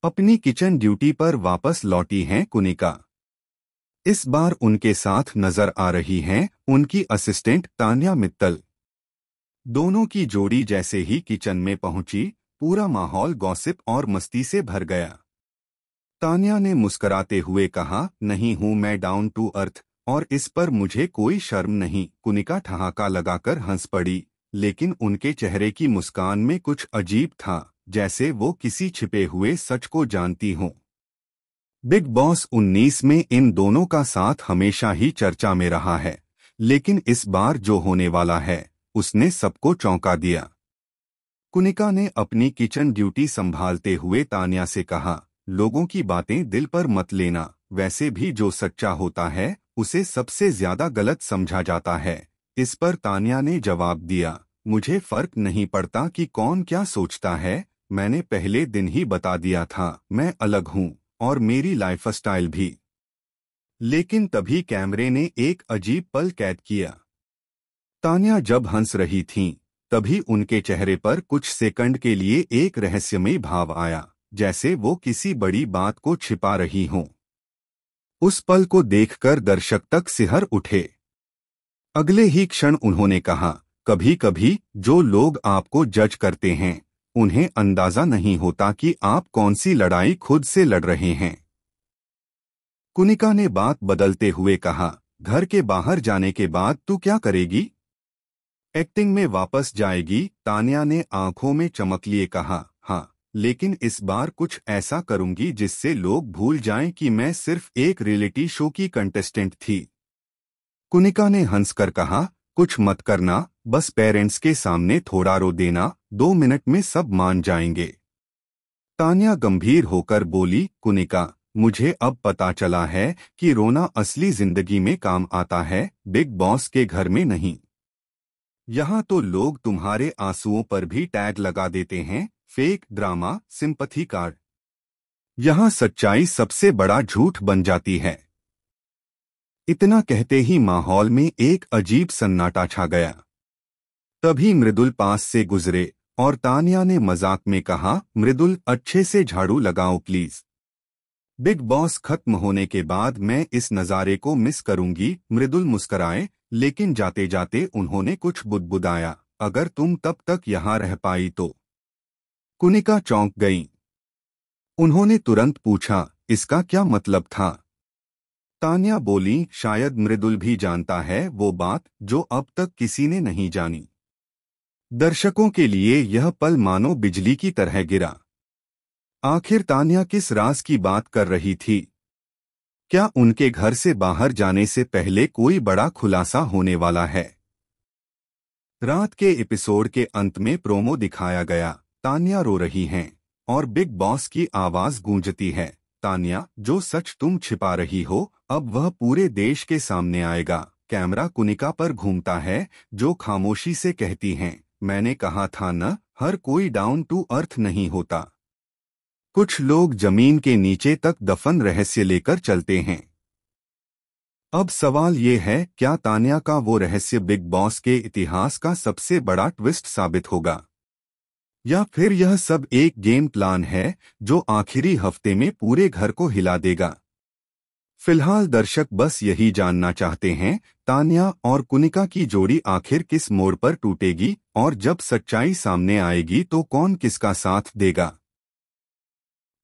अपनी kitchen duty पर वापस लौटी हैं कुनिका। इस बार उनके साथ नजर आ रही हैं उनकी असिस्टेंट तान्या मित्तल। दोनों की जोड़ी जैसे ही किचन में पहुंची, पूरा माहौल गॉसिप और मस्ती से भर गया। तान्या ने मुस्कुराते हुए कहा, नहीं हूं मैं डाउन टू अर्थ और इस पर मुझे कोई शर्म नहीं। कुनिका ठहाका लगाकर हंस पड़ी, लेकिन उनके चेहरे की मुस्कान में कुछ अजीब था, जैसे वो किसी छिपे हुए सच को जानती हों। बिग बॉस 19 में इन दोनों का साथ हमेशा ही चर्चा में रहा है, लेकिन इस बार जो होने वाला है उसने सबको चौंका दिया। कुनिका ने अपनी किचन ड्यूटी संभालते हुए तान्या से कहा, लोगों की बातें दिल पर मत लेना, वैसे भी जो सच्चा होता है उसे सबसे ज्यादा गलत समझा जाता है। इस पर तान्या ने जवाब दिया, मुझे फर्क नहीं पड़ता कि कौन क्या सोचता है, मैंने पहले दिन ही बता दिया था मैं अलग हूँ और मेरी लाइफस्टाइल भी। लेकिन तभी कैमरे ने एक अजीब पल कैद किया। तान्या जब हंस रही थीं, तभी उनके चेहरे पर कुछ सेकंड के लिए एक रहस्यमय भाव आया, जैसे वो किसी बड़ी बात को छिपा रही हों। उस पल को देखकर दर्शक तक सिहर उठे। अगले ही क्षण उन्होंने कहा, कभी कभी जो लोग आपको जज करते हैं उन्हें अंदाजा नहीं होता कि आप कौन सी लड़ाई खुद से लड़ रहे हैं। कुनिका ने बात बदलते हुए कहा, घर के बाहर जाने के बाद तू क्या करेगी? एक्टिंग में वापस जाएगी? तान्या ने आंखों में चमक लिए कहा, हाँ, लेकिन इस बार कुछ ऐसा करूंगी जिससे लोग भूल जाएं कि मैं सिर्फ एक रियलिटी शो की कंटेस्टेंट थी। कुनिका ने हंसकर कहा, कुछ मत करना, बस पेरेंट्स के सामने थोड़ा रो देना, 2 मिनट में सब मान जाएंगे। तान्या गंभीर होकर बोली, कुनिका, मुझे अब पता चला है कि रोना असली जिंदगी में काम आता है, बिग बॉस के घर में नहीं। यहाँ तो लोग तुम्हारे आंसुओं पर भी टैग लगा देते हैं, फेक ड्रामा, सिंपैथी कार्ड। यहाँ सच्चाई सबसे बड़ा झूठ बन जाती है। इतना कहते ही माहौल में एक अजीब सन्नाटा छा गया। तभी मृदुल पास से गुजरे और तान्या ने मजाक में कहा, मृदुल अच्छे से झाड़ू लगाओ प्लीज। बिग बॉस खत्म होने के बाद मैं इस नज़ारे को मिस करूंगी। मृदुल मुस्कराए, लेकिन जाते जाते उन्होंने कुछ बुदबुदाया, अगर तुम तब तक यहाँ रह पाई तो। कुनिका चौंक गईं। उन्होंने तुरंत पूछा, इसका क्या मतलब था? तान्या बोली, शायद मृदुल भी जानता है वो बात जो अब तक किसी ने नहीं जानी। दर्शकों के लिए यह पल मानो बिजली की तरह गिरा। आखिर तान्या किस राज की बात कर रही थी? क्या उनके घर से बाहर जाने से पहले कोई बड़ा खुलासा होने वाला है? रात के एपिसोड के अंत में प्रोमो दिखाया गया। तान्या रो रही हैं और बिग बॉस की आवाज गूंजती है, तान्या, जो सच तुम छिपा रही हो अब वह पूरे देश के सामने आएगा। कैमरा कुनिका पर घूमता है, जो खामोशी से कहती हैं, मैंने कहा था न, हर कोई डाउन टू अर्थ नहीं होता। कुछ लोग जमीन के नीचे तक दफन रहस्य लेकर चलते हैं। अब सवाल ये है, क्या तान्या का वो रहस्य बिग बॉस के इतिहास का सबसे बड़ा ट्विस्ट साबित होगा, या फिर यह सब एक गेम प्लान है जो आखिरी हफ्ते में पूरे घर को हिला देगा? फिलहाल दर्शक बस यही जानना चाहते हैं, तान्या और कुनिका की जोड़ी आखिर किस मोड़ पर टूटेगी और जब सच्चाई सामने आएगी तो कौन किसका साथ देगा?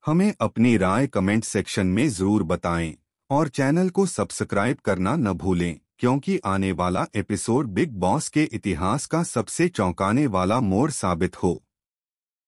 हमें अपनी राय कमेंट सेक्शन में जरूर बताएं और चैनल को सब्सक्राइब करना न भूलें, क्योंकि आने वाला एपिसोड बिग बॉस के इतिहास का सबसे चौंकाने वाला मोड़ साबित हो।